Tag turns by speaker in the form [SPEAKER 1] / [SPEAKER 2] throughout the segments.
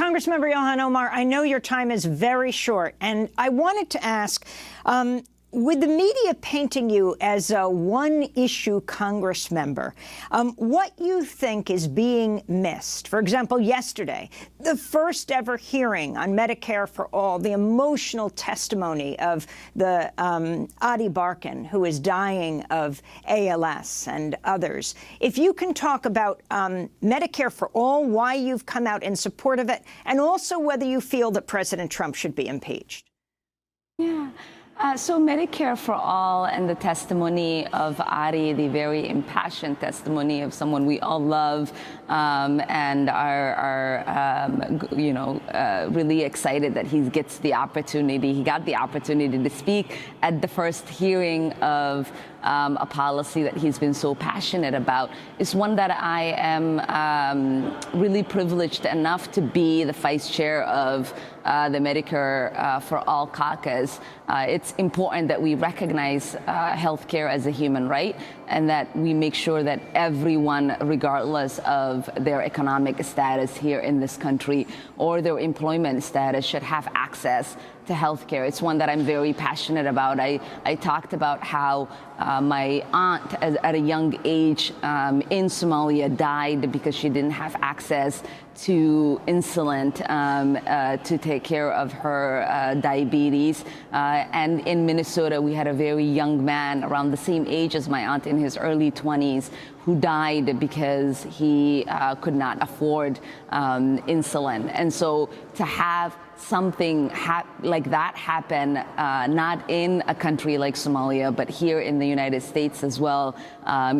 [SPEAKER 1] Congressmember Ilhan Omar, I know your time is very short, and I wanted to ask, with the media painting you as a one-issue Congress member, what you think is being missed? For example, yesterday, the first ever hearing on Medicare for All, the emotional testimony of the Adi Barkan, who is dying of ALS, and others. If you can talk about Medicare for All, why you've come out in support of it, and also whether you feel that President Trump should be impeached.
[SPEAKER 2] Yeah. So Medicare for All and the testimony of Adi, the very impassioned testimony of someone we all love and are really excited that he gets the opportunity. He got the opportunity to speak at the first hearing of a policy that he's been so passionate about, is one that I am really privileged enough to be the vice chair of the Medicare for All caucus. It's important that we recognize healthcare as a human right, and that we make sure that everyone, regardless of their economic status here in this country or their employment status, should have access to healthcare. It's one that I'm very passionate about. I talked about how my aunt at a young age in Somalia died because she didn't have access to insulin to take care of her diabetes. And in Minnesota, we had a very young man around the same age as my aunt, in his early 20s, who died because he could not afford insulin. And so to have something like that happen, not in a country like Somalia, but here in the United States as well,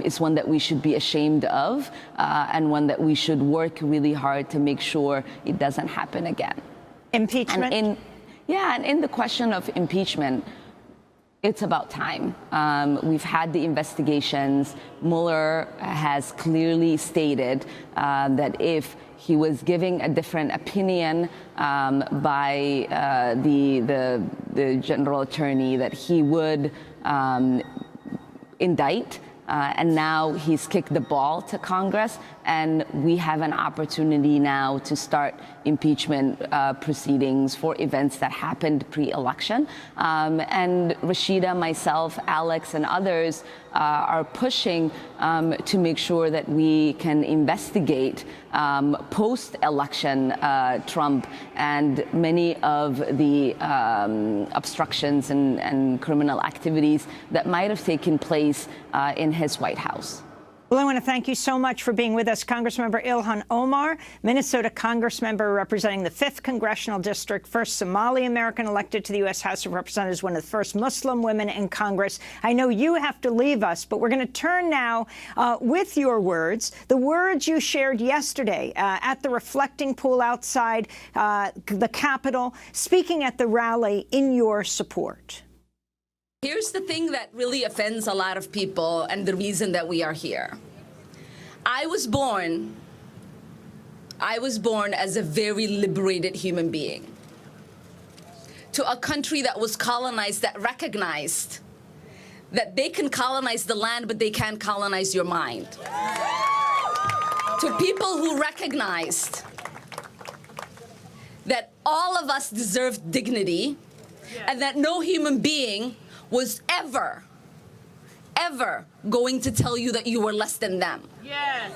[SPEAKER 2] is one that we should be ashamed of, and one that we should work really hard to make sure it doesn't happen again.
[SPEAKER 1] Impeachment?
[SPEAKER 2] And in the question of impeachment, it's about time. We've had the investigations. Mueller has clearly stated that if he was giving a different opinion by the general attorney, that he would indict. And now he's kicked the ball to Congress, and we have an opportunity now to start impeachment proceedings for events that happened pre-election. And Rashida, myself, Alex, and others are pushing to make sure that we can investigate post-election Trump and many of the obstructions and criminal activities that might have taken place in his White House.
[SPEAKER 1] Well, I want to thank you so much for being with us, Congressmember Ilhan Omar, Minnesota Congressmember representing the 5th Congressional District, first Somali-American elected to the U.S. House of Representatives, one of the first Muslim women in Congress. I know you have to leave us, but we're going to turn now with your words, the words you shared yesterday at the reflecting pool outside the Capitol, speaking at the rally in your support.
[SPEAKER 3] Here's the thing that really offends a lot of people, and the reason that we are here. I was born as a very liberated human being to a country that was colonized, that recognized that they can colonize the land, but they can't colonize your mind. To people who recognized that all of us deserve dignity, and that no human being was ever going to tell you that you were less than them.
[SPEAKER 4] Yes.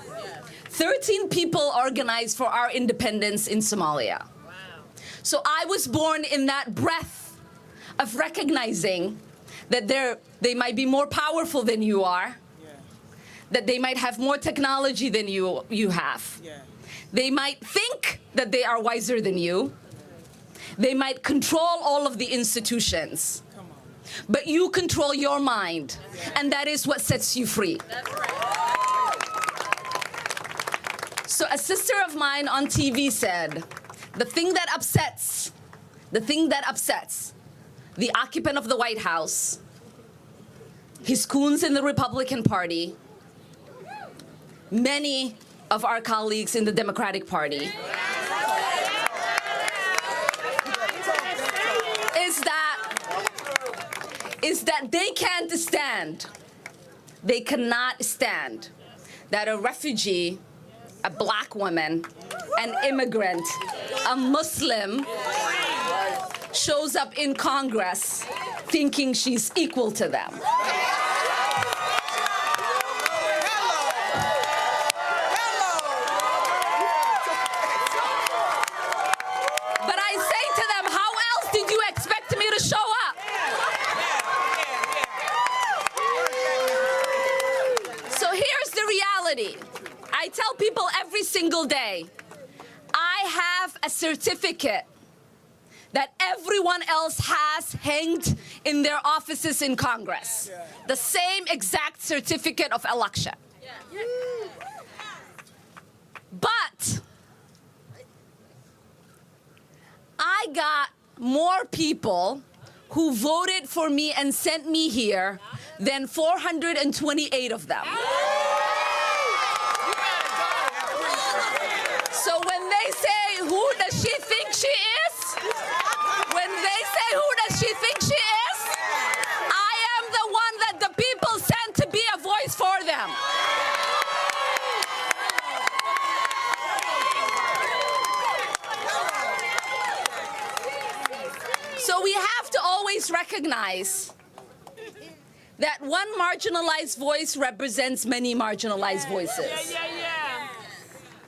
[SPEAKER 3] 13 people organized for our independence in Somalia.
[SPEAKER 4] Wow.
[SPEAKER 3] So I was born in that breath of recognizing that they might be more powerful than you are, that they might have more technology than you have.
[SPEAKER 4] Yeah.
[SPEAKER 3] They might think that they are wiser than you. They might control all of the institutions. But you control your mind, and that is what sets you free.
[SPEAKER 4] That's right.
[SPEAKER 3] So a sister of mine on TV said, the thing that upsets the occupant of the White House, his coons in the Republican Party, many of our colleagues in the Democratic Party, is that they can't stand, they cannot stand that a refugee, a black woman, an immigrant a Muslim shows up in Congress thinking she's equal to them. But I say to them, how else did you expect me to show up? So here's the reality. I tell people every single day, I have a certificate that everyone else has hanged in their offices in Congress. The same exact certificate of election. But I got more people who voted for me and sent me here than 428 of them. So when they say, who does she think she is? When they say, who does she think she is? I am the one that the people sent to be a voice for them. So we have to always recognize that one marginalized voice represents many marginalized voices.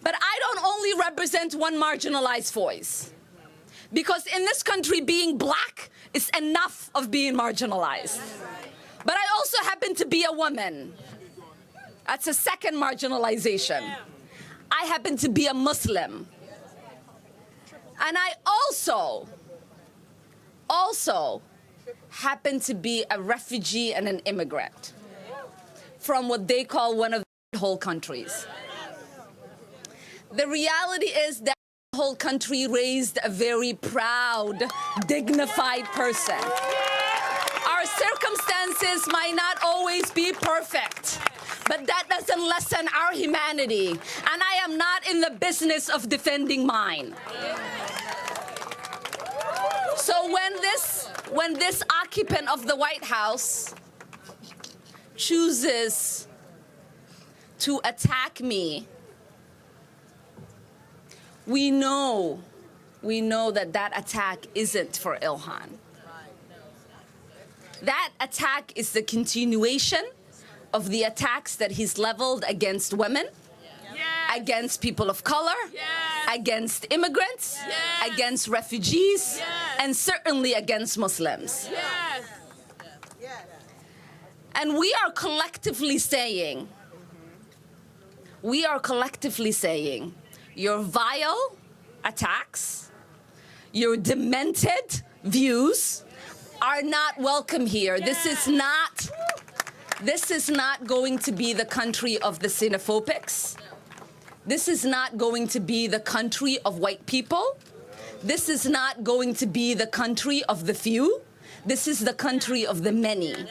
[SPEAKER 3] But I don't only represent one marginalized voice. Because in this country, being black is enough of being marginalized. But I also happen to be a woman. That's a second marginalization. I happen to be a Muslim. And I also happen to be a refugee and an immigrant from what they call one of the whole countries. The reality is that the whole country raised a very proud, dignified person. Our circumstances might not always be perfect, but that doesn't lessen our humanity. And I am not in the business of defending mine. So when this occupant of the White House chooses to attack me, we know that attack isn't for Ilhan. That attack is the continuation of the attacks that he's leveled against women, against people of color, against immigrants, against refugees, and certainly against Muslims. And we are collectively saying, your vile attacks, your demented views are not welcome here. This is not going to be the country of the xenophobics. This is not going to be the country of white people. This is not going to be the country of the few. This is the country of the many.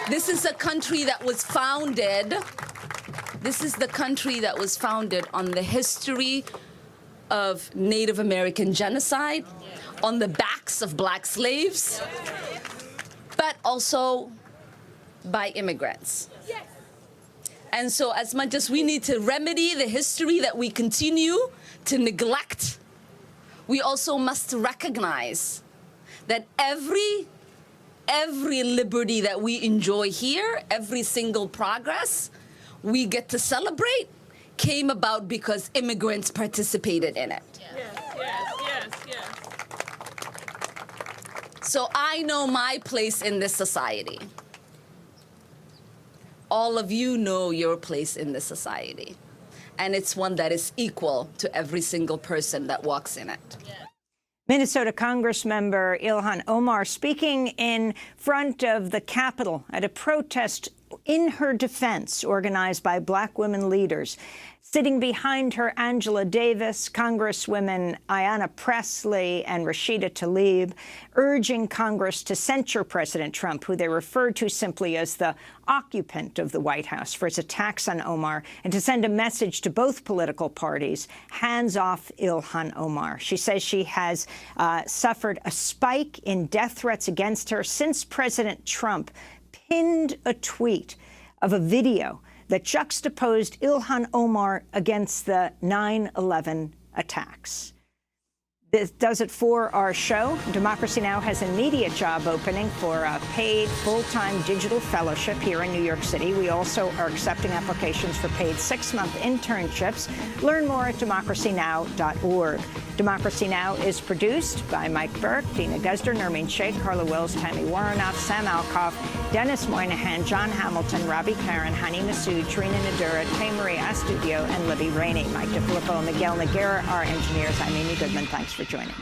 [SPEAKER 3] This is a country that was founded on the history of Native American genocide, on the backs of black slaves, but also by immigrants. And so as much as we need to remedy the history that we continue to neglect, we also must recognize that every liberty that we enjoy here, every single progress we get to celebrate, came about because immigrants participated in it.
[SPEAKER 4] Yes.
[SPEAKER 3] So I know my place in this society. All of you know your place in this society. And it's one that is equal to every single person that walks in it.
[SPEAKER 1] Minnesota Congressmember Ilhan Omar speaking in front of the Capitol at a protest in her defense organized by black women leaders. Sitting behind her, Angela Davis, Congresswomen Ayanna Pressley and Rashida Tlaib, urging Congress to censure President Trump, who they referred to simply as the occupant of the White House, for his attacks on Omar, and to send a message to both political parties, hands off Ilhan Omar. She says she has suffered a spike in death threats against her since President Trump pinned a tweet of a video that juxtaposed Ilhan Omar against the 9/11 attacks. This does it for our show. Democracy Now! Has a media job opening for a paid full-time digital fellowship here in New York City. We also are accepting applications for paid 6-month internships. Learn more at democracynow.org. Democracy Now! Is produced by Mike Burke, Dina Guzder, Nermeen Sheikh, Carla Wills, Tammy Warrenoff, Sam Alcoff, Dennis Moynihan, John Hamilton, Robbie Karen, Hani Massoud, Trina Nadura, Tay Marie Astudio, and Libby Rainey. Mike DeFilippo and Miguel Noguera are engineers. I'm Amy Goodman. Thanks for joining.